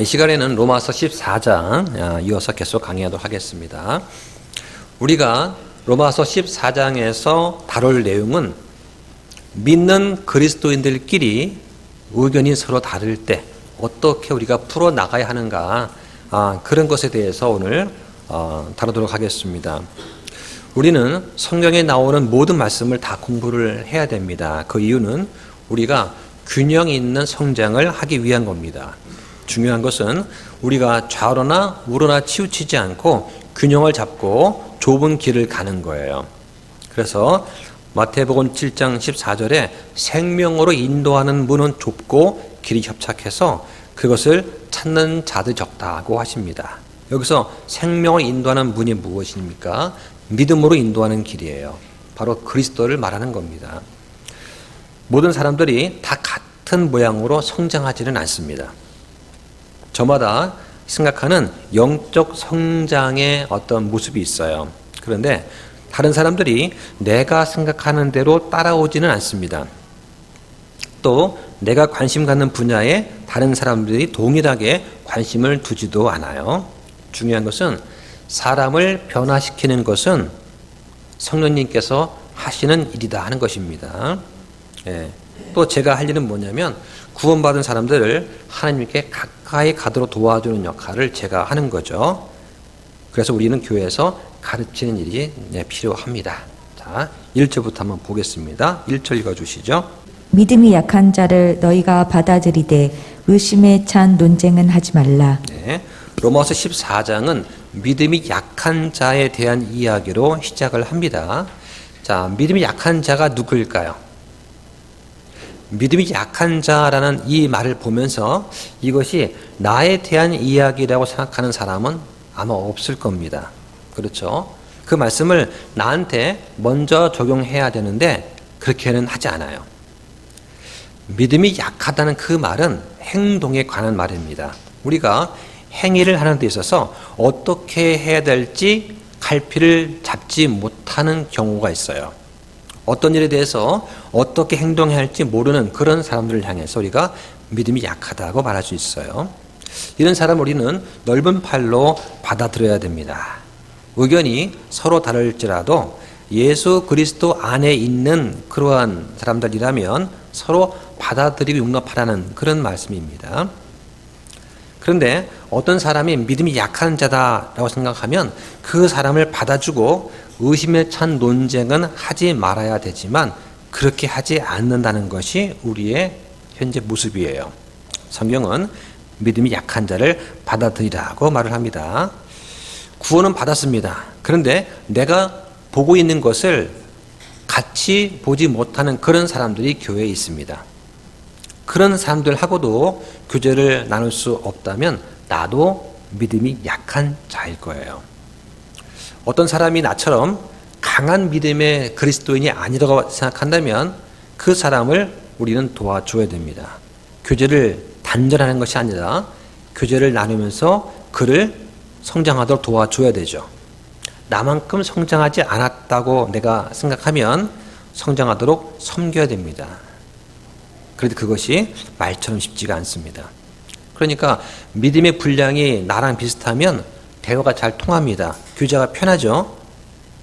이 시간에는 로마서 14장 이어서 계속 강의하도록 하겠습니다. 우리가 로마서 14장에서 다룰 내용은 믿는 그리스도인들끼리 의견이 서로 다를 때 어떻게 우리가 풀어나가야 하는가, 그런 것에 대해서 오늘 다루도록 하겠습니다. 우리는 성경에 나오는 모든 말씀을 다 공부를 해야 됩니다. 그 이유는 우리가 균형 있는 성장을 하기 위한 겁니다. 중요한 것은 우리가 좌로나 우로나 치우치지 않고 균형을 잡고 좁은 길을 가는 거예요. 그래서 마태복음 7장 14절에 생명으로 인도하는 문은 좁고 길이 협착해서 그것을 찾는 자들이 적다고 하십니다. 여기서 생명을 인도하는 문이 무엇입니까? 믿음으로 인도하는 길이에요. 바로 그리스도를 말하는 겁니다. 모든 사람들이 다 같은 모양으로 성장하지는 않습니다. 저마다 생각하는 영적 성장의 어떤 모습이 있어요. 그런데 다른 사람들이 내가 생각하는 대로 따라오지는 않습니다. 또 내가 관심 갖는 분야에 다른 사람들이 동일하게 관심을 두지도 않아요. 중요한 것은 사람을 변화시키는 것은 성령님께서 하시는 일이다 하는 것입니다. 또 제가 할 일은 뭐냐면 구원받은 사람들을 하나님께 가까이 가도록 도와주는 역할을 제가 하는 거죠. 그래서 우리는 교회에서 가르치는 일이 필요합니다. 자, 1절부터 한번 보겠습니다. 1절 읽어주시죠. 믿음이 약한 자를 너희가 받아들이되 의심에 찬 논쟁은 하지 말라. 네, 로마서 14장은 믿음이 약한 자에 대한 이야기로 시작을 합니다. 자, 믿음이 약한 자가 누구일까요? 믿음이 약한 자라는 이 말을 보면서 이것이 나에 대한 이야기라고 생각하는 사람은 아마 없을 겁니다. 그렇죠? 그 말씀을 나한테 먼저 적용해야 되는데 그렇게는 하지 않아요. 믿음이 약하다는 그 말은 행동에 관한 말입니다. 우리가 행위를 하는 데 있어서 어떻게 해야 될지 갈피를 잡지 못하는 경우가 있어요. 어떤 일에 대해서 어떻게 행동해야 할지 모르는 그런 사람들을 향해서 우리가 믿음이 약하다고 말할 수 있어요. 이런 사람을 우리는 넓은 팔로 받아들여야 됩니다. 의견이 서로 다를지라도 예수 그리스도 안에 있는 그러한 사람들이라면 서로 받아들이고 용납하라는 그런 말씀입니다. 그런데 어떤 사람이 믿음이 약한 자다라고 생각하면 그 사람을 받아주고 의심에 찬 논쟁은 하지 말아야 되지만 그렇게 하지 않는다는 것이 우리의 현재 모습이에요. 성경은 믿음이 약한 자를 받아들이라고 말을 합니다. 구원은 받았습니다. 그런데 내가 보고 있는 것을 같이 보지 못하는 그런 사람들이 교회에 있습니다. 그런 사람들하고도 교제를 나눌 수 없다면 나도 믿음이 약한 자일 거예요. 어떤 사람이 나처럼 강한 믿음의 그리스도인이 아니라고 생각한다면 그 사람을 우리는 도와줘야 됩니다. 교제를 단절하는 것이 아니라 교제를 나누면서 그를 성장하도록 도와줘야 되죠. 나만큼 성장하지 않았다고 내가 생각하면 성장하도록 섬겨야 됩니다. 그런데 그것이 말처럼 쉽지가 않습니다. 그러니까 믿음의 분량이 나랑 비슷하면 대화가 잘 통합니다. 교제가 편하죠.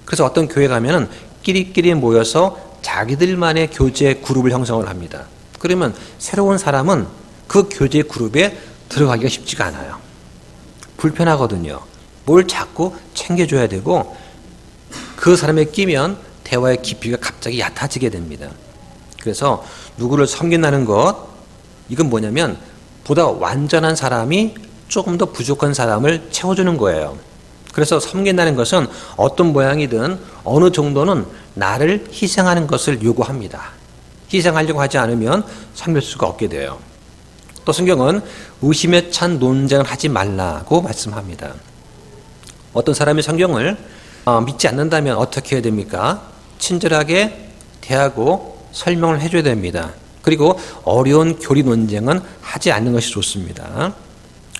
그래서 어떤 교회 가면은 끼리끼리 모여서 자기들만의 교제 그룹을 형성을 합니다. 그러면 새로운 사람은 그 교제 그룹에 들어가기가 쉽지가 않아요. 불편하거든요. 뭘 자꾸 챙겨줘야 되고 그 사람에 끼면 대화의 깊이가 갑자기 얕아지게 됩니다. 그래서 누구를 섬긴다는 것, 이건 뭐냐면 보다 완전한 사람이 조금 더 부족한 사람을 채워주는 거예요. 그래서 섬긴다는 것은 어떤 모양이든 어느 정도는 나를 희생하는 것을 요구합니다. 희생하려고 하지 않으면 섬길 수가 없게 돼요. 또 성경은 의심에 찬 논쟁을 하지 말라고 말씀합니다. 어떤 사람이 성경을 믿지 않는다면 어떻게 해야 됩니까? 친절하게 대하고 설명을 해줘야 됩니다. 그리고 어려운 교리 논쟁은 하지 않는 것이 좋습니다.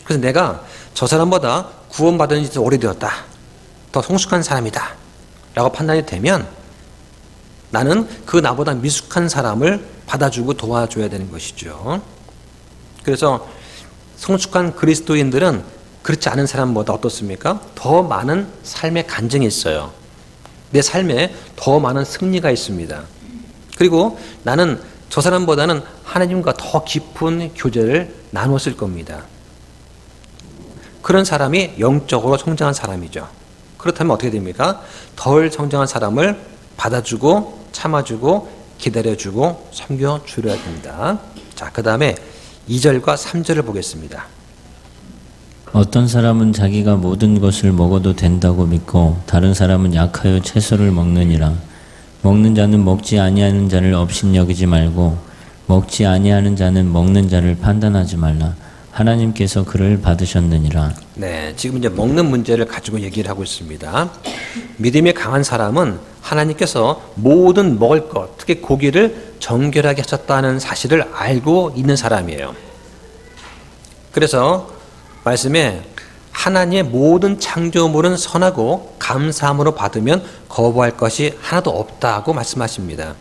그래서 내가 저 사람보다 구원받은 지 오래되었다, 더 성숙한 사람이다 라고 판단이 되면 나는 그 나보다 미숙한 사람을 받아주고 도와줘야 되는 것이죠. 그래서 성숙한 그리스도인들은 그렇지 않은 사람보다 어떻습니까? 더 많은 삶의 간증이 있어요. 내 삶에 더 많은 승리가 있습니다. 그리고 나는 저 사람보다는 하나님과 더 깊은 교제를 나눴을 겁니다. 그런 사람이 영적으로 성장한 사람이죠. 그렇다면 어떻게 됩니까? 덜 성장한 사람을 받아주고 참아주고 기다려주고 섬겨주려야 됩니다. 자, 그 다음에 2절과 3절을 보겠습니다. 어떤 사람은 자기가 모든 것을 먹어도 된다고 믿고 다른 사람은 약하여 채소를 먹느니라. 먹는 자는 먹지 아니하는 자를 업신여기지 말고 먹지 아니하는 자는 먹는 자를 판단하지 말라. 하나님께서 그를 받으셨느니라. 네, 지금 이제 먹는 문제를 가지고 얘기를 하고 있습니다. 믿음이 강한 사람은 하나님께서 모든 먹을 것, 특히 고기를 정결하게 하셨다는 사실을 알고 있는 사람이에요. 그래서 말씀에 하나님의 모든 창조물은 선하고 감사함으로 받으면 거부할 것이 하나도 없다고 말씀하십니다.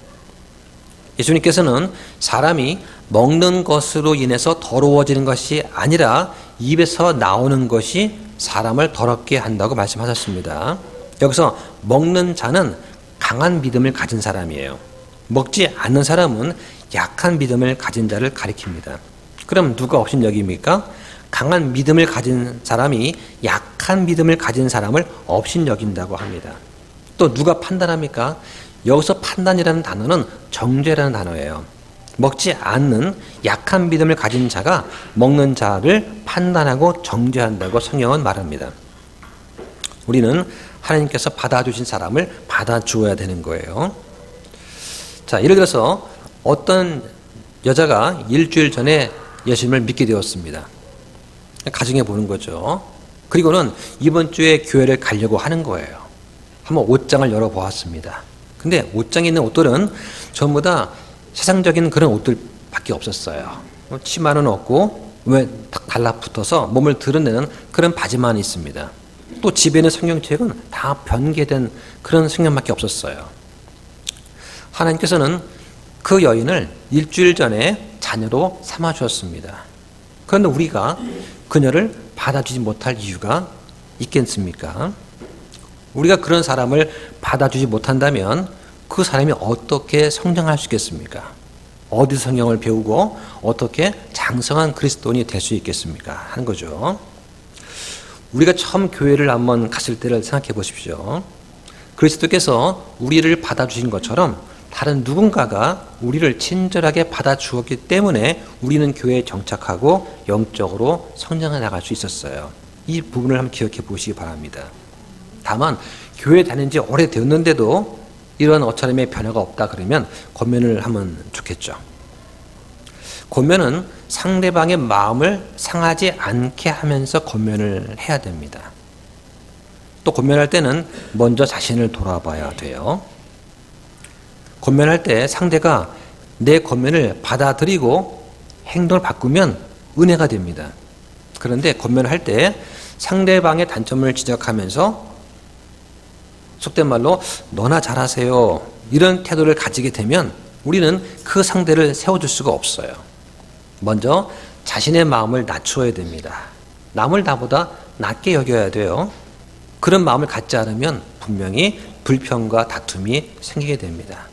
예수님께서는 사람이 먹는 것으로 인해서 더러워지는 것이 아니라 입에서 나오는 것이 사람을 더럽게 한다고 말씀하셨습니다. 여기서 먹는 자는 강한 믿음을 가진 사람이에요. 먹지 않는 사람은 약한 믿음을 가진 자를 가리킵니다. 그럼 누가 업신여깁니까? 강한 믿음을 가진 사람이 약한 믿음을 가진 사람을 업신여긴다고 합니다. 또 누가 판단합니까? 여기서 판단이라는 단어는 정죄라는 단어예요. 먹지 않는 약한 믿음을 가진 자가 먹는 자를 판단하고 정죄한다고 성경은 말합니다. 우리는 하나님께서 받아주신 사람을 받아주어야 되는 거예요. 자, 예를 들어서 어떤 여자가 일주일 전에 예수님을 믿게 되었습니다. 가정해 보는 거죠. 그리고는 이번 주에 교회를 가려고 하는 거예요. 한번 옷장을 열어보았습니다. 근데 옷장에 있는 옷들은 전부 다 세상적인 그런 옷들밖에 없었어요. 치마는 없고 왜 달라붙어서 몸을 드러내는 그런 바지만 있습니다. 또 집에 있는 성경책은 다 변개된 그런 성경밖에 없었어요. 하나님께서는 그 여인을 일주일 전에 자녀로 삼아 주었습니다. 그런데 우리가 그녀를 받아주지 못할 이유가 있겠습니까? 우리가 그런 사람을 받아주지 못한다면 그 사람이 어떻게 성장할 수 있겠습니까? 어디서 성경을 배우고 어떻게 장성한 그리스도인이 될 수 있겠습니까? 하는 거죠. 우리가 처음 교회를 한번 갔을 때를 생각해 보십시오. 그리스도께서 우리를 받아주신 것처럼 다른 누군가가 우리를 친절하게 받아주었기 때문에 우리는 교회에 정착하고 영적으로 성장해 나갈 수 있었어요. 이 부분을 한번 기억해 보시기 바랍니다. 다만 교회 다닌 지 오래되었는데도 이런 어처럼의 변화가 없다 그러면 권면을 하면 좋겠죠. 권면은 상대방의 마음을 상하지 않게 하면서 권면을 해야 됩니다. 또 권면할 때는 먼저 자신을 돌아봐야 돼요. 권면할 때 상대가 내 권면을 받아들이고 행동을 바꾸면 은혜가 됩니다. 그런데 권면을 할 때 상대방의 단점을 지적하면서 속된 말로 너나 잘하세요 이런 태도를 가지게 되면 우리는 그 상대를 세워줄 수가 없어요. 먼저 자신의 마음을 낮추어야 됩니다. 남을 나보다 낮게 여겨야 돼요. 그런 마음을 갖지 않으면 분명히 불평과 다툼이 생기게 됩니다.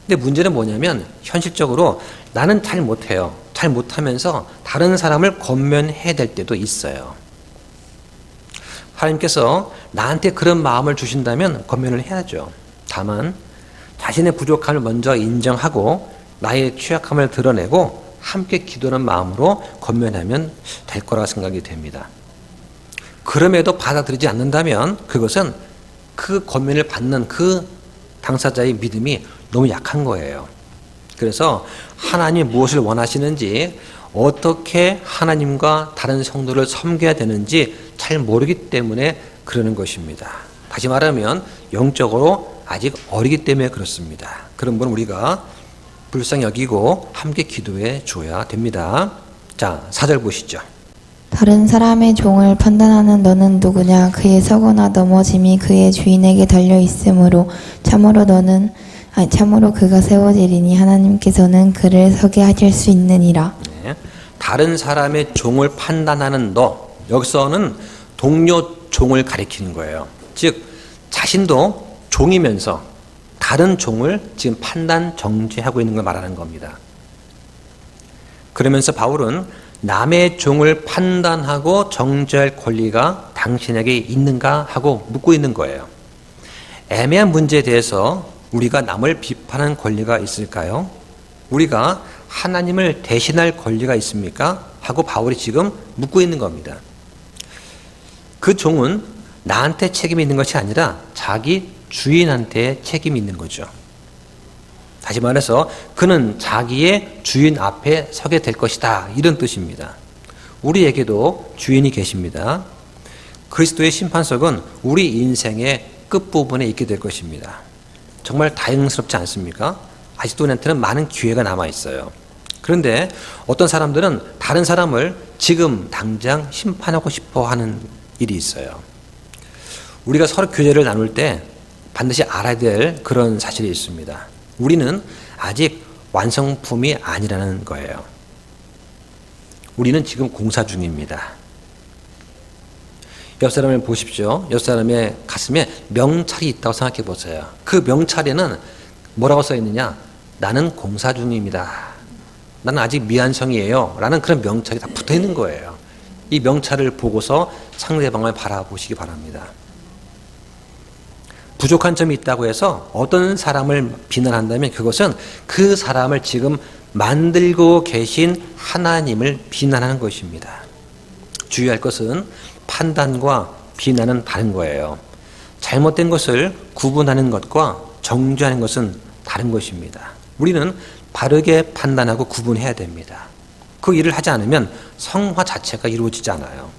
근데 문제는 뭐냐면 현실적으로 나는 잘 못해요. 잘 못하면서 다른 사람을 권면해야 될 때도 있어요. 하나님께서 나한테 그런 마음을 주신다면 권면을 해야죠. 다만 자신의 부족함을 먼저 인정하고 나의 취약함을 드러내고 함께 기도하는 마음으로 권면하면 될 거라 생각이 됩니다. 그럼에도 받아들이지 않는다면 그것은 그 권면을 받는 그 당사자의 믿음이 너무 약한 거예요. 그래서 하나님이 무엇을 원하시는지 어떻게 하나님과 다른 성도를 섬겨야 되는지 잘 모르기 때문에 그러는 것입니다. 다시 말하면 영적으로 아직 어리기 때문에 그렇습니다. 그런 분 우리가 불쌍히 여기고 함께 기도해 줘야 됩니다. 자, 4절 보시죠. 다른 사람의 종을 판단하는 너는 누구냐? 그의 서거나 넘어짐이 그의 주인에게 달려 있으므로 참으로 그가 세워지리니 하나님께서는 그를 서게 하실 수 있느니라. 네. 다른 사람의 종을 판단하는 너, 여기서는 동료 종을 가리키는 거예요. 즉 자신도 종이면서 다른 종을 지금 판단 정죄하고 있는 걸 말하는 겁니다. 그러면서 바울은 남의 종을 판단하고 정죄할 권리가 당신에게 있는가 하고 묻고 있는 거예요. 애매한 문제에 대해서 우리가 남을 비판하는 권리가 있을까요? 우리가 하나님을 대신할 권리가 있습니까? 하고 바울이 지금 묻고 있는 겁니다. 그 종은 나한테 책임이 있는 것이 아니라 자기 주인한테 책임이 있는 거죠. 다시 말해서 그는 자기의 주인 앞에 서게 될 것이다, 이런 뜻입니다. 우리에게도 주인이 계십니다. 그리스도의 심판석은 우리 인생의 끝부분에 있게 될 것입니다. 정말 다행스럽지 않습니까? 아직도 우리한테는 많은 기회가 남아있어요. 그런데 어떤 사람들은 다른 사람을 지금 당장 심판하고 싶어 하는 일이 있어요. 우리가 서로 교제를 나눌 때 반드시 알아야 될 그런 사실이 있습니다. 우리는 아직 완성품이 아니라는 거예요. 우리는 지금 공사 중입니다. 옆 사람을 보십시오. 옆 사람의 가슴에 명찰이 있다고 생각해 보세요. 그 명찰에는 뭐라고 써 있느냐? 나는 공사 중입니다. 나는 아직 미완성이에요. 라는 그런 명찰이 다 붙어 있는 거예요. 이 명찰을 보고서 상대방을 바라보시기 바랍니다. 부족한 점이 있다고 해서 어떤 사람을 비난한다면 그것은 그 사람을 지금 만들고 계신 하나님을 비난하는 것입니다. 주의할 것은 판단과 비난은 다른 거예요. 잘못된 것을 구분하는 것과 정죄하는 것은 다른 것입니다. 우리는 바르게 판단하고 구분해야 됩니다. 그 일을 하지 않으면 성화 자체가 이루어지지 않아요.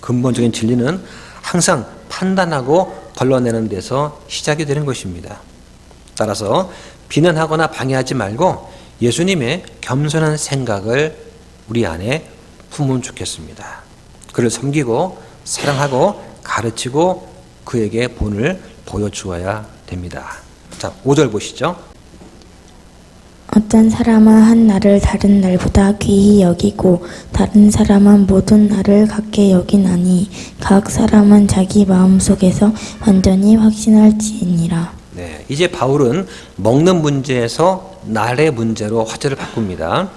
근본적인 진리는 항상 판단하고 걸러내는 데서 시작이 되는 것입니다. 따라서 비난하거나 방해하지 말고 예수님의 겸손한 생각을 우리 안에 품으면 좋겠습니다. 그를 섬기고 사랑하고 가르치고 그에게 본을 보여주어야 됩니다. 자, 5절 보시죠. 어떤 사람은 한 날을 다른 날보다 귀히 여기고 다른 사람은 모든 날을 같게 여기나니 각 사람은 자기 마음속에서 완전히 확신할지니라. 네, 이제 바울은 먹는 문제에서 날의 문제로 화제를 바꿉니다.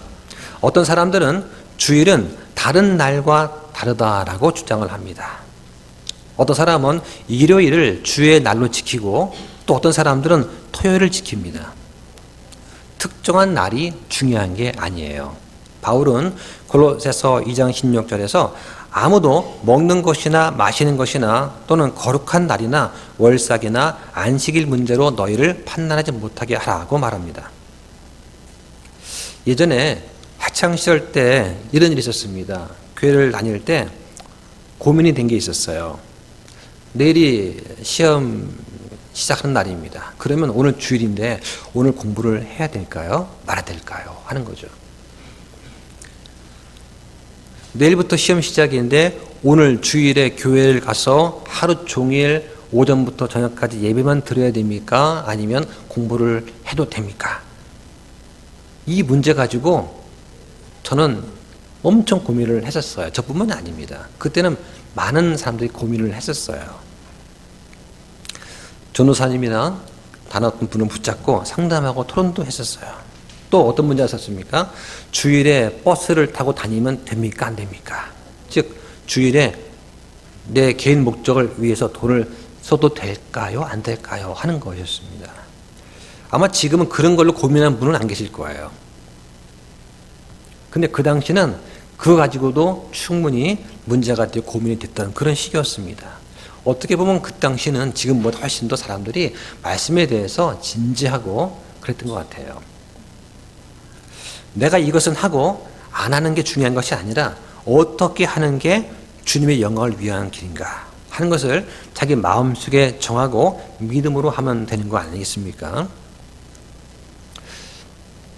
어떤 사람들은 주일은 다른 날과 다르다라고 주장을 합니다. 어떤 사람은 일요일을 주의 날로 지키고 또 어떤 사람들은 토요일을 지킵니다. 특정한 날이 중요한 게 아니에요. 바울은 골로새서 2장 16절에서 아무도 먹는 것이나 마시는 것이나 또는 거룩한 날이나 월삭이나 안식일 문제로 너희를 판단하지 못하게 하라고 말합니다. 예전에 학창시절 때 이런 일이 있었습니다. 교회를 다닐 때 고민이 된 게 있었어요. 내일이 시험 시작하는 날입니다. 그러면 오늘 주일인데 오늘 공부를 해야 될까요? 말아야 될까요? 하는 거죠. 내일부터 시험 시작인데 오늘 주일에 교회를 가서 하루 종일 오전부터 저녁까지 예배만 드려야 됩니까? 아니면 공부를 해도 됩니까? 이 문제 가지고 저는 엄청 고민을 했었어요. 저뿐만이 아닙니다. 그때는 많은 사람들이 고민을 했었어요. 전도사님이나 다른 어떤 분을 붙잡고 상담하고 토론도 했었어요. 또 어떤 문제가 있었습니까? 주일에 버스를 타고 다니면 됩니까? 안 됩니까? 즉 주일에 내 개인 목적을 위해서 돈을 써도 될까요? 안 될까요? 하는 거였습니다. 아마 지금은 그런 걸로 고민하는 분은 안 계실 거예요. 근데 그 당시는 그거 가지고도 충분히 문제가 되고 고민이 됐던 그런 시기였습니다. 어떻게 보면 그 당시는 지금보다 훨씬 더 사람들이 말씀에 대해서 진지하고 그랬던 것 같아요. 내가 이것은 하고 안 하는 게 중요한 것이 아니라 어떻게 하는 게 주님의 영광을 위한 길인가 하는 것을 자기 마음속에 정하고 믿음으로 하면 되는 거 아니겠습니까?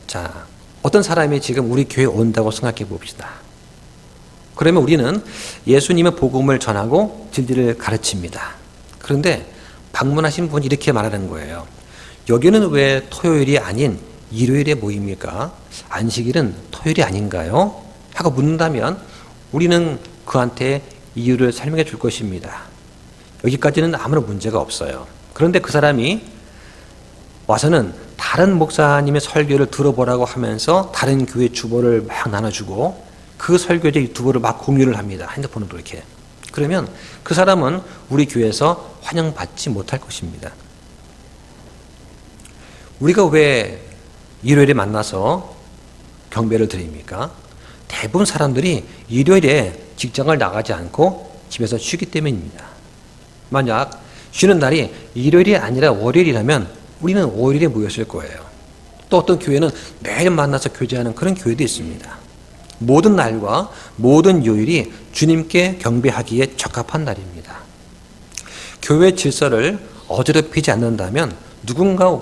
자, 어떤 사람이 지금 우리 교회에 온다고 생각해 봅시다. 그러면 우리는 예수님의 복음을 전하고 진리를 가르칩니다. 그런데 방문하신 분이 이렇게 말하는 거예요. 여기는 왜 토요일이 아닌 일요일에 모입니까? 안식일은 토요일이 아닌가요? 하고 묻는다면 우리는 그한테 이유를 설명해 줄 것입니다. 여기까지는 아무런 문제가 없어요. 그런데 그 사람이 와서는 다른 목사님의 설교를 들어보라고 하면서 다른 교회 주보를 막 나눠주고 그 설교의 유튜브를 막 공유를 합니다. 핸드폰으로 이렇게. 그러면 그 사람은 우리 교회에서 환영받지 못할 것입니다. 우리가 왜 일요일에 만나서 경배를 드립니까? 대부분 사람들이 일요일에 직장을 나가지 않고 집에서 쉬기 때문입니다. 만약 쉬는 날이 일요일이 아니라 월요일이라면 우리는 월요일에 모였을 거예요. 또 어떤 교회는 매일 만나서 교제하는 그런 교회도 있습니다. 모든 날과 모든 요일이 주님께 경배하기에 적합한 날입니다. 교회 질서를 어지럽히지 않는다면 누군가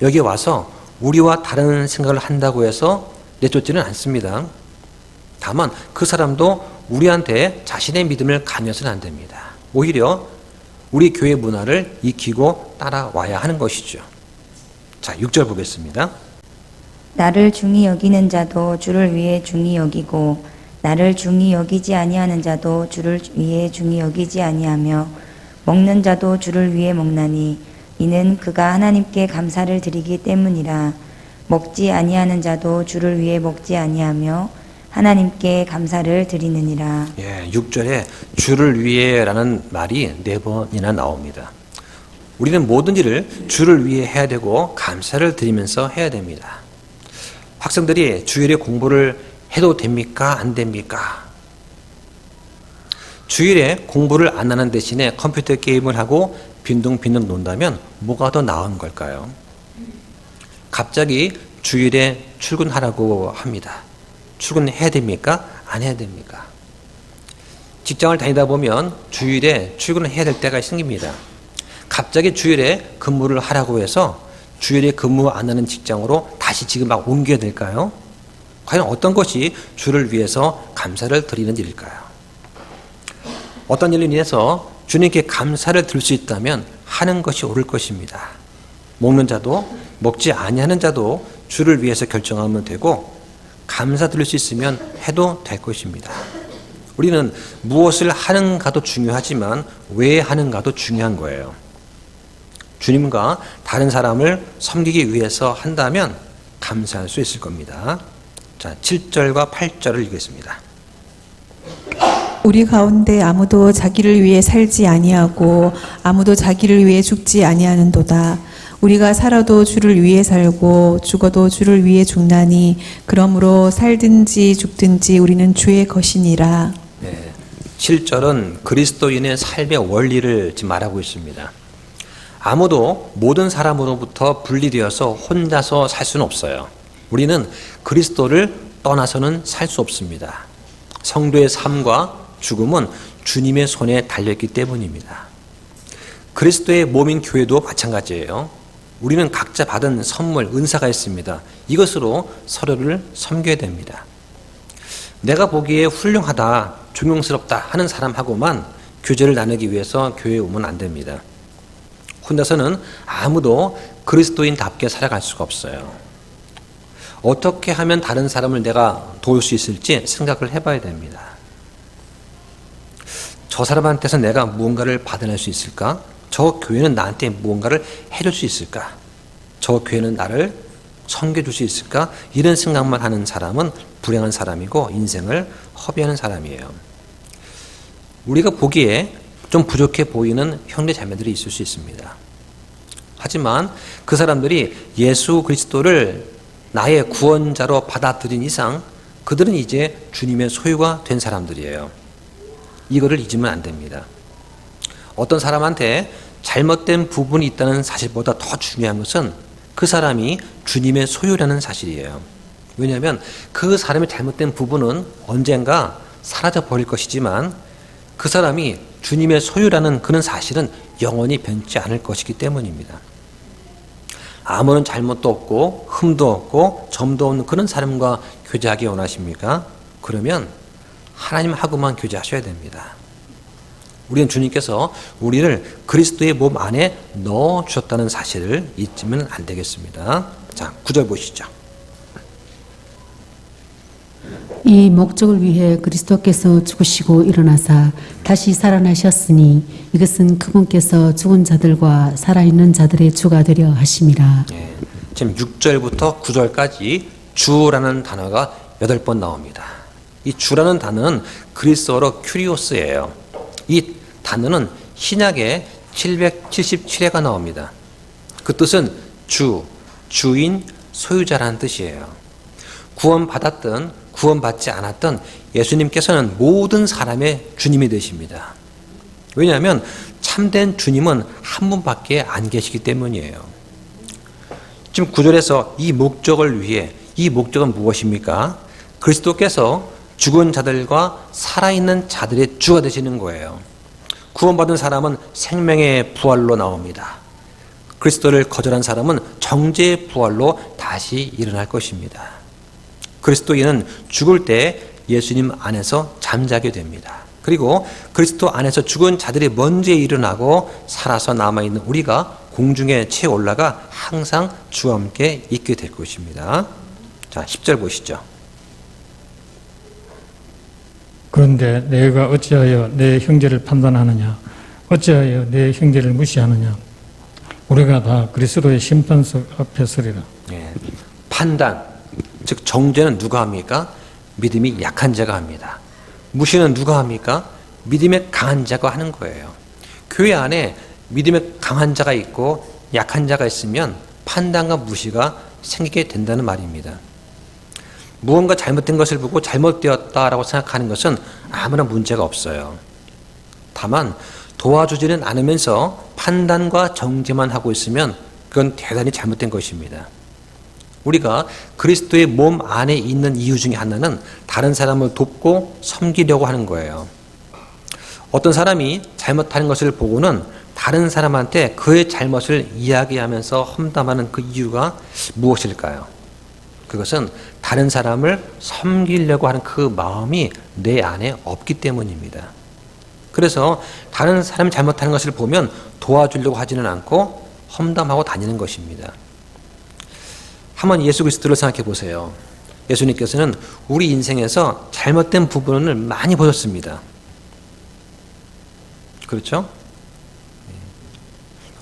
여기 와서 우리와 다른 생각을 한다고 해서 내쫓지는 않습니다. 다만 그 사람도 우리한테 자신의 믿음을 강요해서는 안 됩니다. 오히려 우리 교회 문화를 익히고 따라와야 하는 것이죠. 자, 6절 보겠습니다. 나를 중히 여기는 자도 주를 위해 중히 여기고 나를 중히 여기지 아니하는 자도 주를 위해 중히 여기지 아니하며 먹는 자도 주를 위해 먹나니 이는 그가 하나님께 감사를 드리기 때문이라. 먹지 아니하는 자도 주를 위해 먹지 아니하며 하나님께 감사를 드리느니라. 6절에 주를 위해라는 말이 4번이나 나옵니다. 우리는 모든 일을 주를 위해 해야 되고 감사를 드리면서 해야 됩니다. 학생들이 주일에 공부를 해도 됩니까? 안 됩니까? 주일에 공부를 안 하는 대신에 컴퓨터 게임을 하고 빈둥빈둥 논다면 뭐가 더 나은 걸까요? 갑자기 주일에 출근하라고 합니다. 출근해야 됩니까? 안 해야 됩니까? 직장을 다니다 보면 주일에 출근을 해야 될 때가 생깁니다. 갑자기 주일에 근무를 하라고 해서 주일에 근무 안 하는 직장으로 다시 지금 막 옮겨야 될까요? 과연 어떤 것이 주를 위해서 감사를 드리는 일일까요? 어떤 일로 인해서 주님께 감사를 드릴 수 있다면 하는 것이 옳을 것입니다. 먹는 자도 먹지 아니하는 자도 주를 위해서 결정하면 되고 감사 드릴 수 있으면 해도 될 것입니다. 우리는 무엇을 하는가도 중요하지만 왜 하는가도 중요한 거예요. 주님과 다른 사람을 섬기기 위해서 한다면 감사할 수 있을 겁니다. 자, 7절과 8절을 읽겠습니다. 우리 가운데 아무도 자기를 위해 살지 아니하고 아무도 자기를 위해 죽지 아니하는도다. 우리가 살아도 주를 위해 살고 죽어도 주를 위해 죽나니 그러므로 살든지 죽든지 우리는 주의 것이니라. 7절은 그리스도인의 삶의 원리를 지금 말하고 있습니다. 아무도 모든 사람으로부터 분리되어서 혼자서 살 수는 없어요. 우리는 그리스도를 떠나서는 살 수 없습니다. 성도의 삶과 죽음은 주님의 손에 달려있기 때문입니다. 그리스도의 몸인 교회도 마찬가지예요. 우리는 각자 받은 선물, 은사가 있습니다. 이것으로 서로를 섬겨야 됩니다. 내가 보기에 훌륭하다, 존경스럽다 하는 사람하고만 교제를 나누기 위해서 교회에 오면 안 됩니다. 혼자서는 아무도 그리스도인답게 살아갈 수가 없어요. 어떻게 하면 다른 사람을 내가 도울 수 있을지 생각을 해봐야 됩니다. 저 사람한테서 내가 무언가를 받아낼 수 있을까? 저 교회는 나한테 무언가를 해줄 수 있을까? 저 교회는 나를 섬겨줄 수 있을까? 이런 생각만 하는 사람은 불행한 사람이고 인생을 허비하는 사람이에요. 우리가 보기에 좀 부족해 보이는 형제 자매들이 있을 수 있습니다. 하지만 그 사람들이 예수 그리스도를 나의 구원자로 받아들인 이상 그들은 이제 주님의 소유가 된 사람들이에요. 이거를 잊으면 안 됩니다. 어떤 사람한테 잘못된 부분이 있다는 사실보다 더 중요한 것은 그 사람이 주님의 소유라는 사실이에요. 왜냐하면 그 사람의 잘못된 부분은 언젠가 사라져 버릴 것이지만 그 사람이 주님의 소유라는 그런 사실은 영원히 변치 않을 것이기 때문입니다. 아무런 잘못도 없고 흠도 없고 점도 없는 그런 사람과 교제하기 원하십니까? 그러면 하나님하고만 교제하셔야 됩니다. 우리는 주님께서 우리를 그리스도의 몸 안에 넣어 주셨다는 사실을 잊으면 안 되겠습니다. 자, 9절 보시죠. 이 목적을 위해 그리스도께서 죽으시고 일어나사 다시 살아나셨으니 이것은 그분께서 죽은 자들과 살아있는 자들의 주가 되려 하심이라. 예, 지금 6절부터 9절까지 주라는 단어가 8번 나옵니다. 이 주라는 단어는 그리스어로 큐리오스예요. 이 단어는 신약에 777회가 나옵니다. 그 뜻은 주, 주인, 소유자라는 뜻이에요. 구원받았든 구원받지 않았든 예수님께서는 모든 사람의 주님이 되십니다. 왜냐하면 참된 주님은 한 분밖에 안 계시기 때문이에요. 지금 9절에서 이 목적을 위해, 이 목적은 무엇입니까? 그리스도께서 죽은 자들과 살아있는 자들의 주가 되시는 거예요. 구원받은 사람은 생명의 부활로 나옵니다. 그리스도를 거절한 사람은 정죄의 부활로 다시 일어날 것입니다. 그리스도인은 죽을 때 예수님 안에서 잠자게 됩니다. 그리고 그리스도 안에서 죽은 자들이 먼저 일어나고 살아서 남아있는 우리가 공중에 채 올라가 항상 주와 함께 있게 될 것입니다. 자, 10절 보시죠. 그런데 내가 어찌하여 내 형제를 판단하느냐? 어찌하여 내 형제를 무시하느냐? 우리가 다 그리스도의 심판석 앞에 서리라. 예, 판단, 즉 정죄는 누가 합니까? 믿음이 약한 자가 합니다. 무시는 누가 합니까? 믿음의 강한 자가 하는 거예요. 교회 안에 믿음의 강한 자가 있고 약한 자가 있으면 판단과 무시가 생기게 된다는 말입니다. 무언가 잘못된 것을 보고 잘못되었다라고 생각하는 것은 아무런 문제가 없어요. 다만 도와주지는 않으면서 판단과 정죄만 하고 있으면 그건 대단히 잘못된 것입니다. 우리가 그리스도의 몸 안에 있는 이유 중에 하나는 다른 사람을 돕고 섬기려고 하는 거예요. 어떤 사람이 잘못하는 것을 보고는 다른 사람한테 그의 잘못을 이야기하면서 험담하는 그 이유가 무엇일까요? 그것은 다른 사람을 섬기려고 하는 그 마음이 내 안에 없기 때문입니다. 그래서 다른 사람이 잘못하는 것을 보면 도와주려고 하지는 않고 험담하고 다니는 것입니다. 한번 예수 그리스도를 생각해 보세요. 예수님께서는 우리 인생에서 잘못된 부분을 많이 보셨습니다. 그렇죠?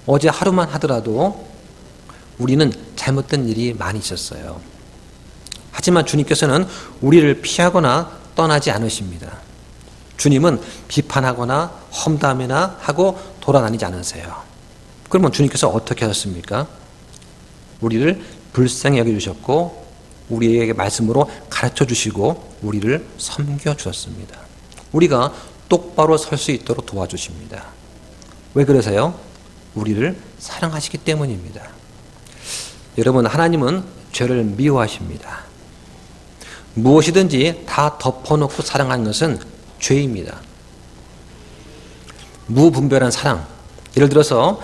어제 하루만 하더라도 우리는 잘못된 일이 많이 있었어요. 하지만 주님께서는 우리를 피하거나 떠나지 않으십니다. 주님은 비판하거나 험담이나 하고 돌아다니지 않으세요. 그러면 주님께서 어떻게 하셨습니까? 우리를 불쌍히 여겨주셨고 우리에게 말씀으로 가르쳐 주시고 우리를 섬겨 주셨습니다. 우리가 똑바로 설 수 있도록 도와주십니다. 왜 그러세요? 우리를 사랑하시기 때문입니다. 여러분, 하나님은 죄를 미워하십니다. 무엇이든지 다 덮어놓고 사랑하는 것은 죄입니다. 무분별한 사랑. 예를 들어서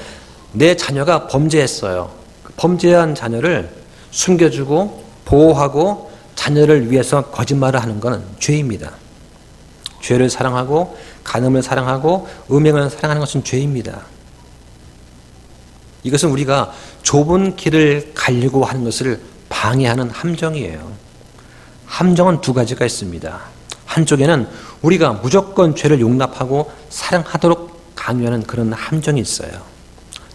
내 자녀가 범죄했어요. 범죄한 자녀를 숨겨주고 보호하고 자녀를 위해서 거짓말을 하는 것은 죄입니다. 죄를 사랑하고 간음을 사랑하고 음행을 사랑하는 것은 죄입니다. 이것은 우리가 좁은 길을 가려고 하는 것을 방해하는 함정이에요. 함정은 두 가지가 있습니다. 한쪽에는 우리가 무조건 죄를 용납하고 사랑하도록 강요하는 그런 함정이 있어요.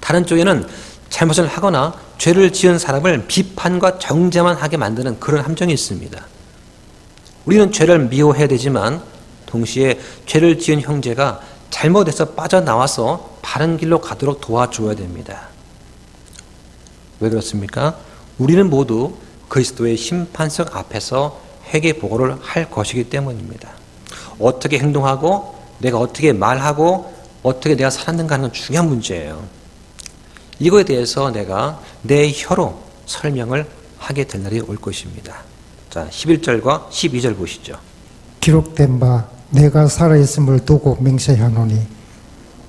다른 쪽에는 잘못을 하거나 죄를 지은 사람을 비판과 정죄만 하게 만드는 그런 함정이 있습니다. 우리는 죄를 미워해야 되지만 동시에 죄를 지은 형제가 잘못해서 빠져나와서 바른 길로 가도록 도와줘야 됩니다. 왜 그렇습니까? 우리는 모두 그리스도의 심판석 앞에서 회개 보고를 할 것이기 때문입니다. 어떻게 행동하고 내가 어떻게 말하고 어떻게 내가 살았는가 하는 건 중요한 문제예요. 이거에 대해서 내가 내 혀로 설명을 하게 될 날이 올 것입니다. 자, 11절과 12절 보시죠. 기록된 바 내가 살아있음을 두고 맹세하노니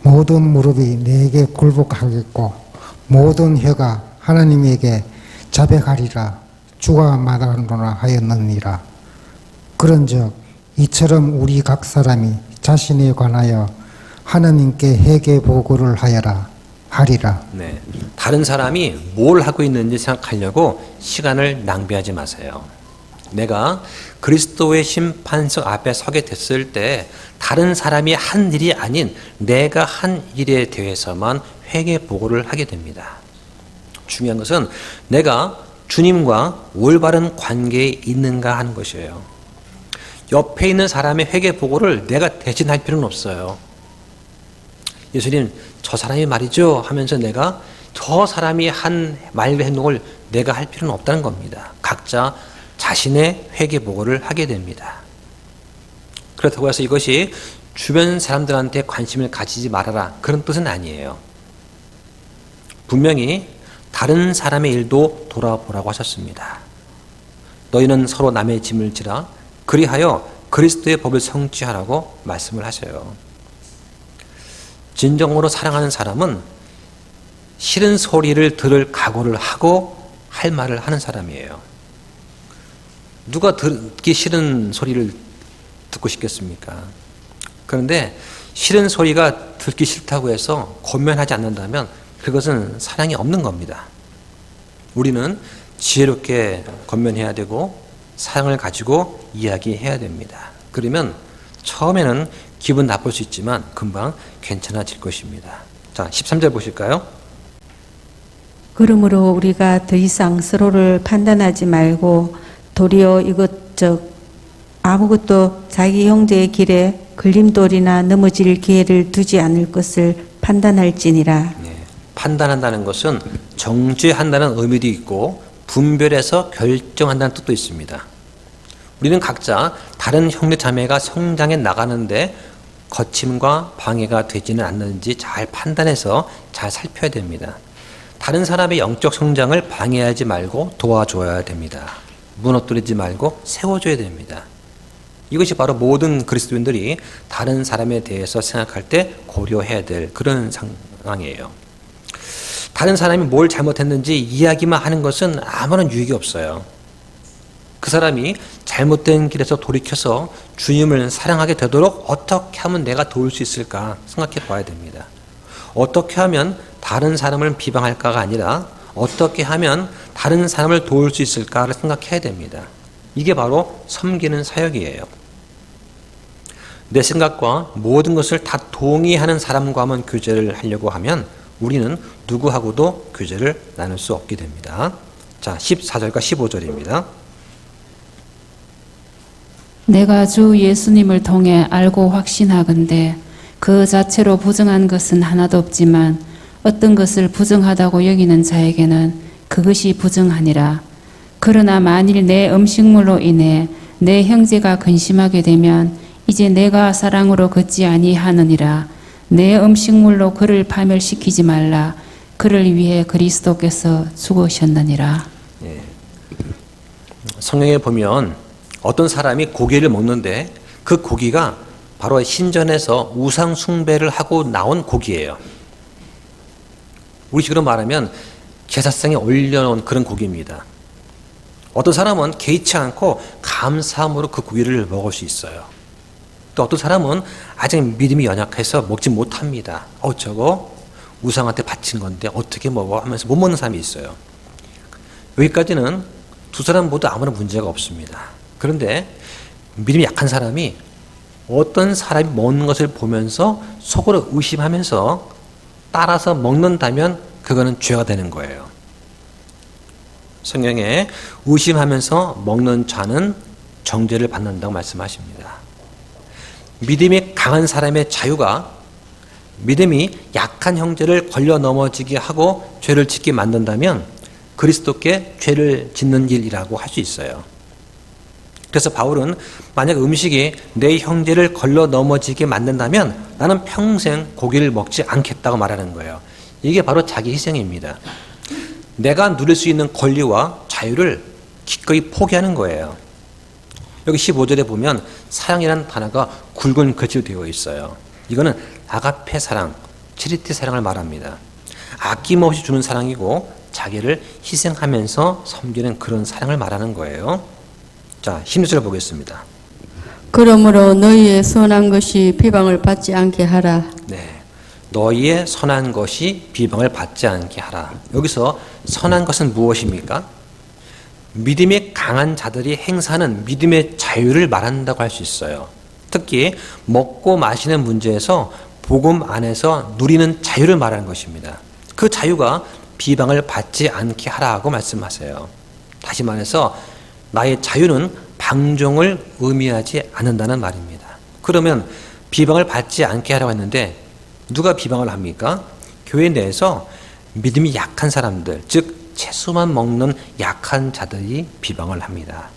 모든 무릎이 내게 굴복하겠고 모든 혀가 하나님에게 자백하리라 주가 말하노라 하였느니라. 그런즉 이처럼 우리 각 사람이 자신에 관하여 하나님께 회개 보고를 하리라. 네, 다른 사람이 뭘 하고 있는지 생각하려고 시간을 낭비하지 마세요. 내가 그리스도의 심판석 앞에 서게 됐을 때 다른 사람이 한 일이 아닌 내가 한 일에 대해서만 회개 보고를 하게 됩니다. 중요한 것은 내가 주님과 올바른 관계에 있는가 하는 것이에요. 옆에 있는 사람의 회개 보고를 내가 대신할 필요는 없어요. 예수님, 저 사람이 말이죠 하면서 내가 저 사람이 한 말과 행동을 내가 할 필요는 없다는 겁니다. 각자 자신의 회개 보고를 하게 됩니다. 그렇다고 해서 이것이 주변 사람들한테 관심을 가지지 말아라, 그런 뜻은 아니에요. 분명히 다른 사람의 일도 돌아보라고 하셨습니다. 너희는 서로 남의 짐을 지라 그리하여 그리스도의 법을 성취하라고 말씀을 하셔요. 진정으로 사랑하는 사람은 싫은 소리를 들을 각오를 하고 할 말을 하는 사람이에요. 누가 듣기 싫은 소리를 듣고 싶겠습니까? 그런데 싫은 소리가 듣기 싫다고 해서 권면하지 않는다면 그것은 사랑이 없는 겁니다. 우리는 지혜롭게 권면해야 되고 사랑을 가지고 이야기해야 됩니다. 그러면 처음에는 기분 나쁠 수 있지만 금방 괜찮아질 것입니다. 자, 13절 보실까요? 그러므로 우리가 더 이상 서로를 판단하지 말고 도리어 이것저것 아무것도 자기 형제의 길에 걸림돌이나 넘어질 기회를 두지 않을 것을 판단할지니라. 네, 판단한다는 것은 정죄한다는 의미도 있고 분별해서 결정한다는 뜻도 있습니다. 우리는 각자 다른 형제 자매가 성장해 나가는데 거침과 방해가 되지는 않는지 잘 판단해서 잘 살펴야 됩니다. 다른 사람의 영적 성장을 방해하지 말고 도와줘야 됩니다. 무너뜨리지 말고 세워줘야 됩니다. 이것이 바로 모든 그리스도인들이 다른 사람에 대해서 생각할 때 고려해야 될 그런 상황이에요. 다른 사람이 뭘 잘못했는지 이야기만 하는 것은 아무런 유익이 없어요. 그 사람이 잘못된 길에서 돌이켜서 주님을 사랑하게 되도록 어떻게 하면 내가 도울 수 있을까 생각해 봐야 됩니다. 어떻게 하면 다른 사람을 비방할까가 아니라 어떻게 하면 다른 사람을 도울 수 있을까를 생각해야 됩니다. 이게 바로 섬기는 사역이에요. 내 생각과 모든 것을 다 동의하는 사람과만 교제를 하려고 하면 우리는 누구하고도 교제를 나눌 수 없게 됩니다. 자, 14절과 15절입니다. 내가 주 예수님을 통해 알고 확신하건대 그 자체로 부정한 것은 하나도 없지만 어떤 것을 부정하다고 여기는 자에게는 그것이 부정하니라. 그러나 만일 내 음식물로 인해 내 형제가 근심하게 되면 이제 내가 사랑으로 걷지 아니하느니라. 내 음식물로 그를 파멸시키지 말라. 그를 위해 그리스도께서 죽으셨느니라. 예. 성경에 보면 어떤 사람이 고기를 먹는데 그 고기가 바로 신전에서 우상 숭배를 하고 나온 고기예요. 우리식으로 말하면 제사상에 올려놓은 그런 고기입니다. 어떤 사람은 개의치 않고 감사함으로 그 고기를 먹을 수 있어요. 또 어떤 사람은 아직 믿음이 연약해서 먹지 못합니다. 저거 우상한테 바친 건데 어떻게 먹어 하면서 못 먹는 사람이 있어요. 여기까지는 두 사람 모두 아무런 문제가 없습니다. 그런데 믿음이 약한 사람이 어떤 사람이 먹는 것을 보면서 속으로 의심하면서 따라서 먹는다면 그거는 죄가 되는 거예요. 성경에 의심하면서 먹는 자는 정죄를 받는다고 말씀하십니다. 믿음이 강한 사람의 자유가 믿음이 약한 형제를 걸려 넘어지게 하고 죄를 짓게 만든다면 그리스도께 죄를 짓는 일이라고 할 수 있어요. 그래서 바울은 만약 음식이 내 형제를 걸러 넘어지게 만든다면 나는 평생 고기를 먹지 않겠다고 말하는 거예요. 이게 바로 자기 희생입니다. 내가 누릴 수 있는 권리와 자유를 기꺼이 포기하는 거예요. 여기 15절에 보면 사랑이라는 단어가 굵은 글씨로 되어 있어요. 이거는 아가페 사랑, 치리티 사랑을 말합니다. 아낌없이 주는 사랑이고 자기를 희생하면서 섬기는 그런 사랑을 말하는 거예요. 자, 16절 보겠습니다. 그러므로 너희의 선한 것이 비방을 받지 않게 하라. 네, 너희의 선한 것이 비방을 받지 않게 하라. 여기서 선한 것은 무엇입니까? 믿음이 강한 자들이 행사하는 믿음의 자유를 말한다고 할 수 있어요. 특히 먹고 마시는 문제에서 복음 안에서 누리는 자유를 말하는 것입니다. 그 자유가 비방을 받지 않게 하라고 말씀하세요. 다시 말해서 나의 자유는 방종을 의미하지 않는다는 말입니다. 그러면 비방을 받지 않게 하라고 했는데 누가 비방을 합니까? 교회 내에서 믿음이 약한 사람들, 즉 채소만 먹는 약한 자들이 비방을 합니다.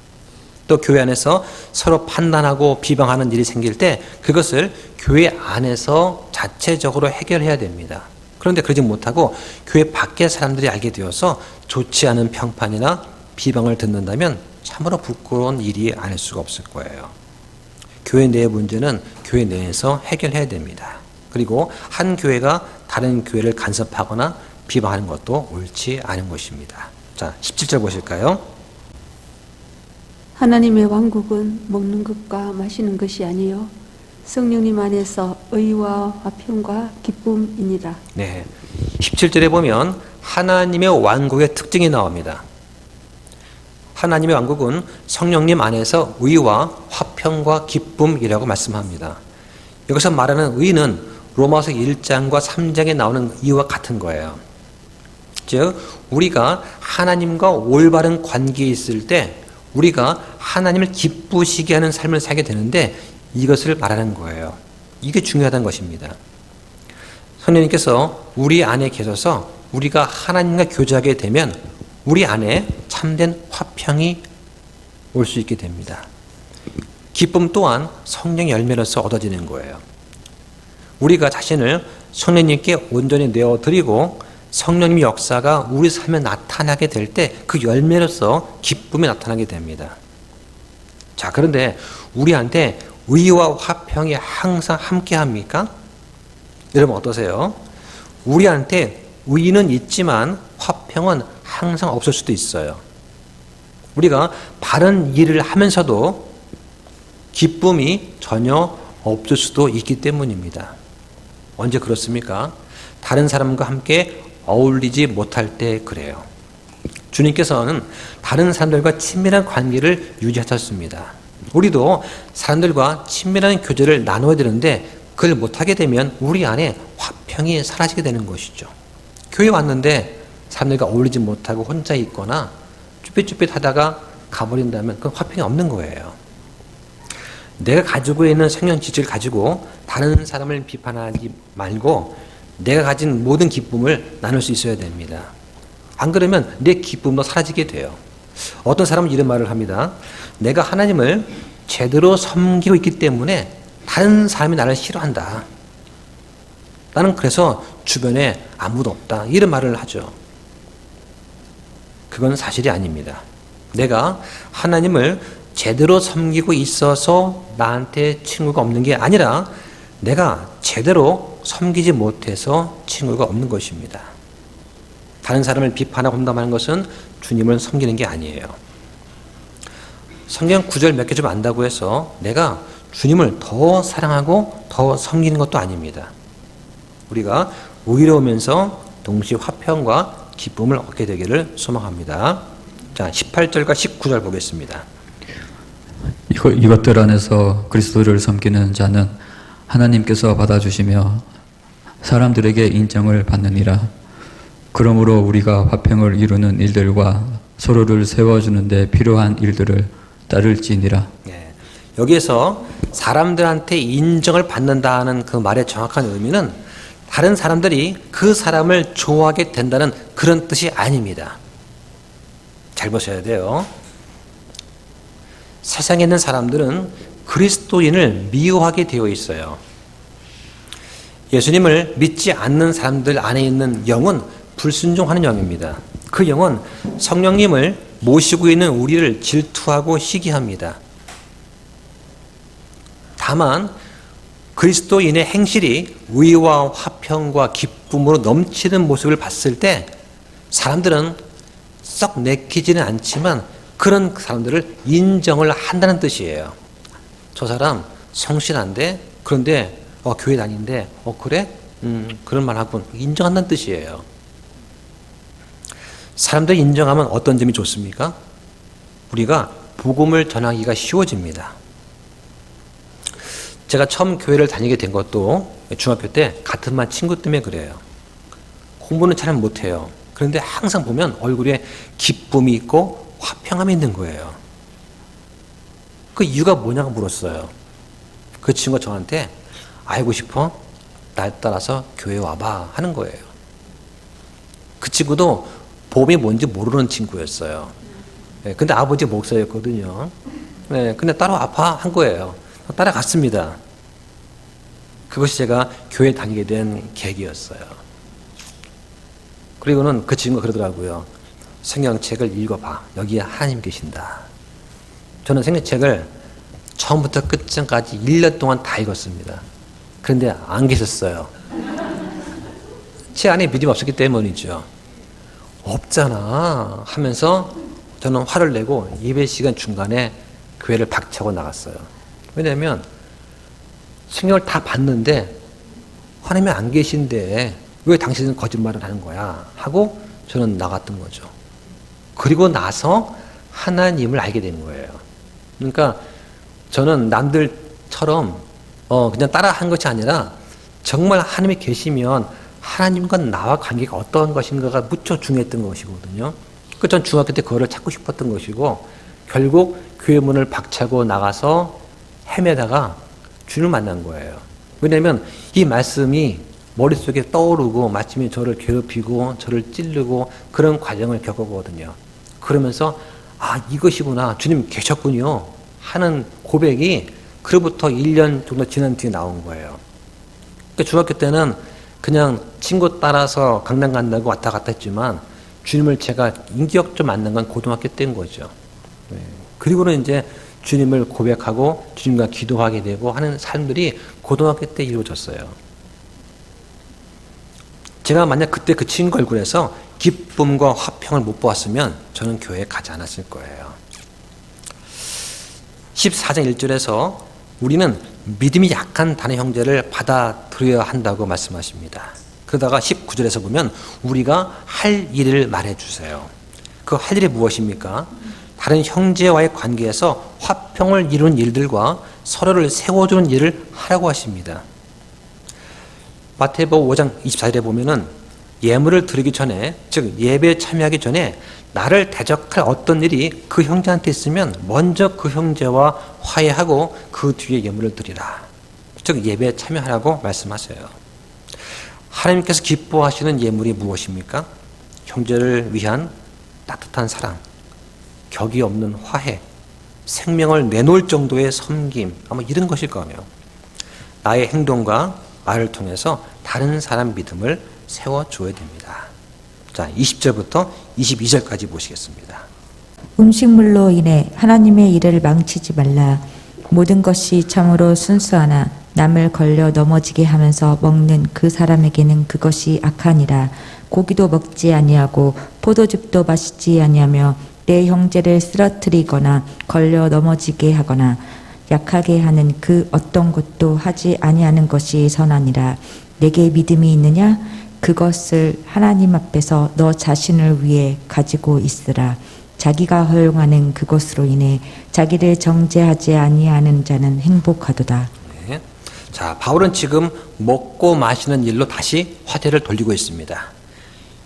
또 교회 안에서 서로 판단하고 비방하는 일이 생길 때 그것을 교회 안에서 자체적으로 해결해야 됩니다. 그런데 그러지 못하고 교회 밖의 사람들이 알게 되어서 좋지 않은 평판이나 비방을 듣는다면 참으로 부끄러운 일이 아닐 수가 없을 거예요. 교회 내의 문제는 교회 내에서 해결해야 됩니다. 그리고 한 교회가 다른 교회를 간섭하거나 비방하는 것도 옳지 않은 것입니다. 자, 17절 보실까요? 하나님의 왕국은 먹는 것과 마시는 것이 아니요 성령님 안에서 의와 화평과 기쁨이니라. 네, 17절에 보면 하나님의 왕국의 특징이 나옵니다. 하나님의 왕국은 성령님 안에서 의와 화평과 기쁨이라고 말씀합니다. 여기서 말하는 의는 로마서 1장과 3장에 나오는 의와 같은 거예요. 즉 우리가 하나님과 올바른 관계에 있을 때 우리가 하나님을 기쁘시게 하는 삶을 살게 되는데 이것을 말하는 거예요. 이게 중요하다는 것입니다. 성령님께서 우리 안에 계셔서 우리가 하나님과 교제하게 되면 우리 안에 참된 화평이 올 수 있게 됩니다. 기쁨 또한 성령의 열매로서 얻어지는 거예요. 우리가 자신을 성령님께 온전히 내어드리고 성령님의 역사가 우리 삶에 나타나게 될 때 그 열매로서 기쁨이 나타나게 됩니다. 자, 그런데 우리한테 의와 화평이 항상 함께 합니까? 여러분 어떠세요? 우리한테 의는 있지만 화평은 항상 없을 수도 있어요. 우리가 바른 일을 하면서도 기쁨이 전혀 없을 수도 있기 때문입니다. 언제 그렇습니까? 다른 사람과 함께 어울리지 못할 때 그래요. 주님께서는 다른 사람들과 친밀한 관계를 유지하셨습니다. 우리도 사람들과 친밀한 교제를 나눠야 되는데 그걸 못하게 되면 우리 안에 화평이 사라지게 되는 것이죠. 교회 왔는데 사람들과 어울리지 못하고 혼자 있거나 쭈삣쭈삣 하다가 가버린다면 그건 화평이 없는 거예요. 내가 가지고 있는 성령 지식을 가지고 다른 사람을 비판하지 말고 내가 가진 모든 기쁨을 나눌 수 있어야 됩니다. 안 그러면 내 기쁨도 사라지게 돼요. 어떤 사람은 이런 말을 합니다. 내가 하나님을 제대로 섬기고 있기 때문에 다른 사람이 나를 싫어한다. 나는 그래서 주변에 아무도 없다. 이런 말을 하죠. 그건 사실이 아닙니다. 내가 하나님을 제대로 섬기고 있어서 나한테 친구가 없는 게 아니라 내가 제대로 섬기지 못해서 친구가 없는 것입니다. 다른 사람을 비판하고 험담하는 것은 주님을 섬기는 게 아니에요. 성경 구절 몇 개 좀 안다고 해서 내가 주님을 더 사랑하고 더 섬기는 것도 아닙니다. 우리가 의로우면서 동시에 화평과 기쁨을 얻게 되기를 소망합니다. 자, 18절과 19절 보겠습니다. 이것들 안에서 그리스도를 섬기는 자는 하나님께서 받아주시며 사람들에게 인정을 받느니라. 그러므로 우리가 화평을 이루는 일들과 서로를 세워주는 데 필요한 일들을 따를지니라. 네. 여기에서 사람들한테 인정을 받는다는 그 말의 정확한 의미는 다른 사람들이 그 사람을 좋아하게 된다는 그런 뜻이 아닙니다. 잘 보셔야 돼요. 세상에 있는 사람들은 그리스도인을 미워하게 되어 있어요. 예수님을 믿지 않는 사람들 안에 있는 영은 불순종하는 영입니다. 그 영은 성령님을 모시고 있는 우리를 질투하고 시기합니다. 다만 그리스도인의 행실이 의와 화평과 기쁨으로 넘치는 모습을 봤을 때 사람들은 썩 내키지는 않지만 그런 사람들을 인정을 한다는 뜻이에요. 저 사람 성실한데 그런데 교회 다니는데 그래? 그런 말 하고 인정한다는 뜻이에요. 사람들이 인정하면 어떤 점이 좋습니까? 우리가 복음을 전하기가 쉬워집니다. 제가 처음 교회를 다니게 된 것도 중학교 때 같은 반 친구 때문에 그래요. 공부는 잘 못해요. 그런데 항상 보면 얼굴에 기쁨이 있고 화평함이 있는 거예요. 그 이유가 뭐냐고 물었어요. 그 친구가 저한테 알고 싶어? 날 따라서 교회 와봐 하는 거예요. 그 친구도 복음이 뭔지 모르는 친구였어요. 근데 아버지 목사였거든요. 근데 따라와봐 한 거예요. 따라갔습니다. 그것이 제가 교회 다니게 된 계기였어요. 그리고는 그 친구가 그러더라고요. 성경책을 읽어봐. 여기에 하나님 계신다. 저는 성경책을 처음부터 끝까지 1년 동안 다 읽었습니다. 그런데 안 계셨어요. 제 안에 믿음이 없었기 때문이죠. 없잖아 하면서 저는 화를 내고 예배 시간 중간에 교회를 박차고 나갔어요. 왜냐하면 성경을 다 봤는데 하나님이 안 계신데 왜 당신은 거짓말을 하는 거야 하고 저는 나갔던 거죠. 그리고 나서 하나님을 알게 된 거예요. 그러니까 저는 남들처럼 그냥 따라한 것이 아니라 정말 하나님이 계시면 하나님과 나와 관계가 어떠한 것인가가 무척 중요했던 것이거든요. 그 전 중학교 때 그거를 찾고 싶었던 것이고 결국 교회 문을 박차고 나가서 헤매다가 주를 만난 거예요. 왜냐하면 이 말씀이 머릿속에 떠오르고 마침내 저를 괴롭히고 저를 찌르고 그런 과정을 겪었거든요. 그러면서 아 이것이구나 주님 계셨군요 하는 고백이 그로부터 1년 정도 지난 뒤에 나온 거예요. 그러니까 중학교 때는 그냥 친구 따라서 강남 간다고 왔다 갔다 했지만 주님을 제가 인격적으로 만난 건 고등학교 때인 거죠. 그리고는 이제 주님을 고백하고 주님과 기도하게 되고 하는 삶들이 고등학교 때 이루어졌어요. 제가 만약 그때 그 친구 얼굴에서 기쁨과 화평을 못 보았으면 저는 교회에 가지 않았을 거예요. 14장 1절에서 우리는 믿음이 약한 다른 형제를 받아들여야 한다고 말씀하십니다. 그러다가 19절에서 보면 우리가 할 일을 말해주세요. 그 할 일이 무엇입니까? 다른 형제와의 관계에서 화평을 이루는 일들과 서로를 세워주는 일을 하라고 하십니다. 마태복음 5장 24절에 보면은 예물을 드리기 전에, 즉 예배에 참여하기 전에 나를 대적할 어떤 일이 그 형제한테 있으면 먼저 그 형제와 화해하고 그 뒤에 예물을 드리라. 즉 예배에 참여하라고 말씀하세요. 하나님께서 기뻐하시는 예물이 무엇입니까? 형제를 위한 따뜻한 사랑, 격이 없는 화해, 생명을 내놓을 정도의 섬김, 아마 이런 것일 거며 나의 행동과 말을 통해서 다른 사람 믿음을 세워줘야 됩니다. 자, 20절부터 22절까지 보시겠습니다. 음식물로 인해 하나님의 일을 망치지 말라. 모든 것이 참으로 순수하나 남을 걸려 넘어지게 하면서 먹는 그 사람에게는 그것이 악하니라. 고기도 먹지 아니하고 포도즙도 마시지 아니하며 내 형제를 쓰러뜨리거나 걸려 넘어지게 하거나 약하게 하는 그 어떤 것도 하지 아니하는 것이 선하니라. 내게 믿음이 있느냐? 그것을 하나님 앞에서 너 자신을 위해 가지고 있으라. 자기가 허용하는 그것으로 인해 자기를 정죄하지 아니하는 자는 행복하도다. 네. 자, 바울은 지금 먹고 마시는 일로 다시 화제를 돌리고 있습니다.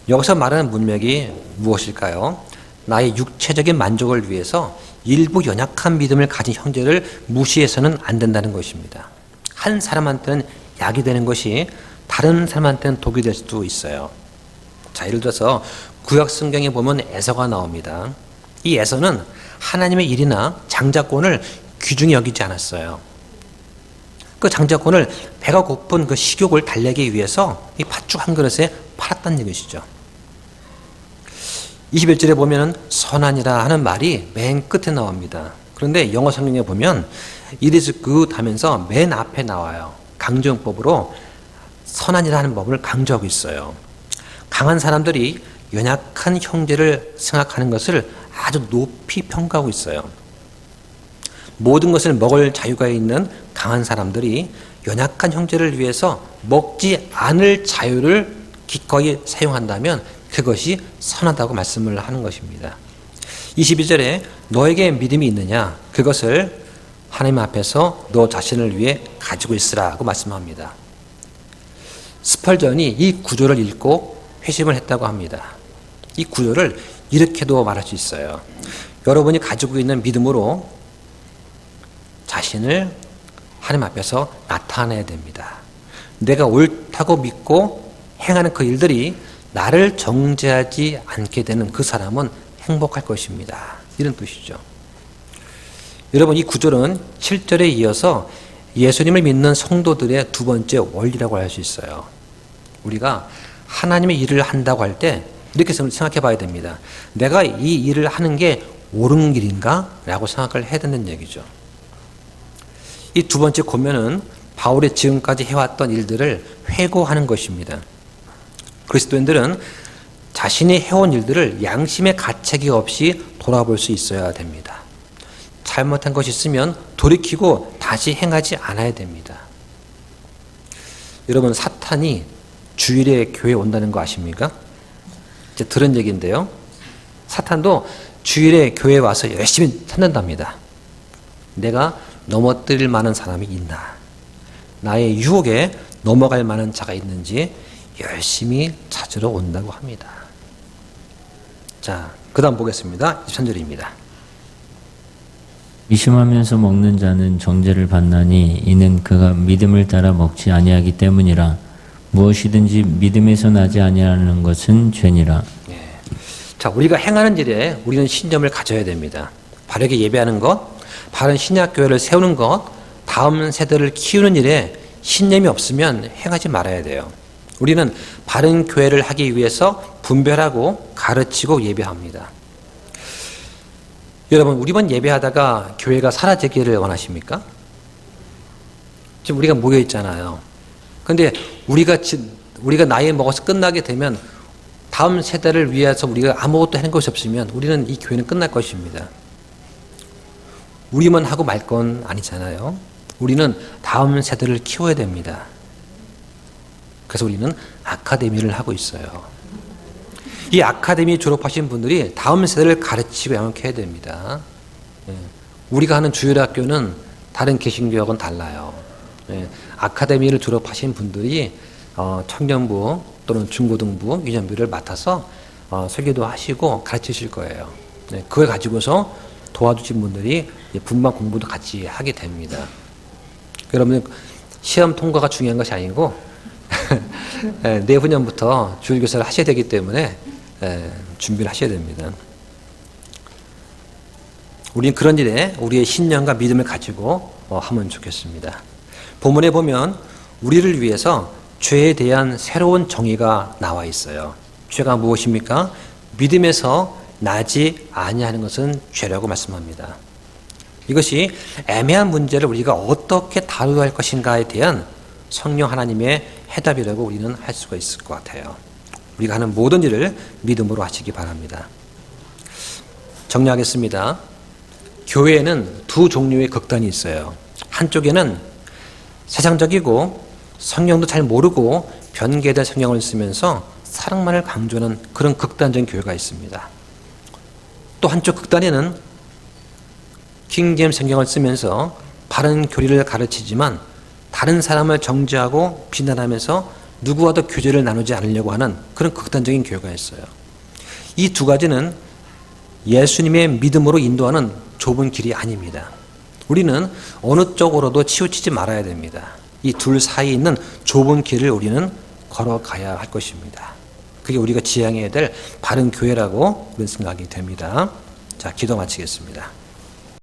여기서 말하는 문맥이 무엇일까요? 나의 육체적인 만족을 위해서 일부 연약한 믿음을 가진 형제를 무시해서는 안 된다는 것입니다. 한 사람한테는 약이 되는 것이 다른 사람한테는 독이 될 수도 있어요. 자, 예를 들어서 구약 성경에 보면 에서가 나옵니다. 이 에서는 하나님의 일이나 장자권을 귀중히 여기지 않았어요. 그 장자권을 배가 고픈 그 식욕을 달래기 위해서 이 팥죽 한 그릇에 팔았다는 얘기시죠. 21절에 보면 선하니라 하는 말이 맨 끝에 나옵니다. 그런데 영어 성경에 보면 it is good 하면서 맨 앞에 나와요. 강조용법으로 선하니라 하는 법을 강조하고 있어요. 강한 사람들이 연약한 형제를 생각하는 것을 아주 높이 평가하고 있어요. 모든 것을 먹을 자유가 있는 강한 사람들이 연약한 형제를 위해서 먹지 않을 자유를 기꺼이 사용한다면 그것이 선하다고 말씀을 하는 것입니다. 22절에 너에게 믿음이 있느냐? 그것을 하나님 앞에서 너 자신을 위해 가지고 있으라고 말씀합니다. 스펄전이 이 구절을 읽고 회심을 했다고 합니다. 이 구절을 이렇게도 말할 수 있어요. 여러분이 가지고 있는 믿음으로 자신을 하나님 앞에서 나타내야 됩니다. 내가 옳다고 믿고 행하는 그 일들이 나를 정죄하지 않게 되는 그 사람은 행복할 것입니다. 이런 뜻이죠. 여러분, 이 구절은 7절에 이어서 예수님을 믿는 성도들의 두 번째 원리라고 할 수 있어요. 우리가 하나님의 일을 한다고 할 때 이렇게 생각해 봐야 됩니다. 내가 이 일을 하는 게 옳은 길인가? 라고 생각을 해야 된다는 얘기죠. 이 두 번째 고면은 바울이 지금까지 해왔던 일들을 회고하는 것입니다. 그리스도인들은 자신이 해온 일들을 양심의 가책이 없이 돌아볼 수 있어야 됩니다. 잘못한 것이 있으면 돌이키고 다시 행하지 않아야 됩니다. 여러분, 사탄이 주일에 교회에 온다는 거 아십니까? 이제 들은 얘기인데요. 사탄도 주일에 교회에 와서 열심히 찾는답니다. 내가 넘어뜨릴 만한 사람이 있나? 나의 유혹에 넘어갈 만한 자가 있는지 열심히 찾으러 온다고 합니다. 자, 그 다음 보겠습니다. 23절입니다. 의심하면서 먹는 자는 정죄를 받나니 이는 그가 믿음을 따라 먹지 아니하기 때문이라. 무엇이든지 믿음에서 나지 아니하는 것은 죄니라. 자, 우리가 행하는 일에 우리는 신념을 가져야 됩니다. 바르게 예배하는 것, 바른 신약교회를 세우는 것, 다음 세대를 키우는 일에 신념이 없으면 행하지 말아야 돼요. 우리는 바른 교회를 하기 위해서 분별하고 가르치고 예배합니다. 여러분, 우리만 예배하다가 교회가 사라지기를 원하십니까? 지금 우리가 모여 있잖아요. 근데 우리가 나이 먹어서 끝나게 되면 다음 세대를 위해서 우리가 아무것도 하는 것이 없으면 우리는 이 교회는 끝날 것입니다. 우리만 하고 말 건 아니잖아요. 우리는 다음 세대를 키워야 됩니다. 그래서 우리는 아카데미를 하고 있어요. 이 아카데미 졸업하신 분들이 다음 세대를 가르치고 양육해야 됩니다. 우리가 하는 주일학교는 다른 개신교하고는 달라요. 아카데미를 졸업하신 분들이 청년부 또는 중고등부, 유년부를 맡아서 설교도 하시고 가르치실 거예요. 그걸 가지고서 도와주신 분들이 분반 공부도 같이 하게 됩니다. 여러분, 시험 통과가 중요한 것이 아니고 내후년부터 주일교사를 하셔야 되기 때문에 준비를 하셔야 됩니다. 우리는 그런 일에 우리의 신념과 믿음을 가지고 하면 좋겠습니다. 본문에 보면 우리를 위해서 죄에 대한 새로운 정의가 나와 있어요. 죄가 무엇입니까? 믿음에서 나지 아니하는 것은 죄라고 말씀합니다. 이것이 애매한 문제를 우리가 어떻게 다루어야 할 것인가에 대한 성령 하나님의 해답이라고 우리는 할 수가 있을 것 같아요. 우리가 하는 모든 일을 믿음으로 하시기 바랍니다. 정리하겠습니다. 교회에는 두 종류의 극단이 있어요. 한쪽에는 세상적이고 성경도 잘 모르고 변개된 성경을 쓰면서 사랑만을 강조하는 그런 극단적인 교회가 있습니다. 또 한쪽 극단에는 킹제임스 성경을 쓰면서 바른 교리를 가르치지만 다른 사람을 정죄하고 비난하면서 누구와도 교제를 나누지 않으려고 하는 그런 극단적인 교회가 있어요. 이 두 가지는 예수님의 믿음으로 인도하는 좁은 길이 아닙니다. 우리는 어느 쪽으로도 치우치지 말아야 됩니다. 이 둘 사이에 있는 좁은 길을 우리는 걸어가야 할 것입니다. 그게 우리가 지향해야 될 바른 교회라고 그런 생각이 됩니다. 자, 기도 마치겠습니다.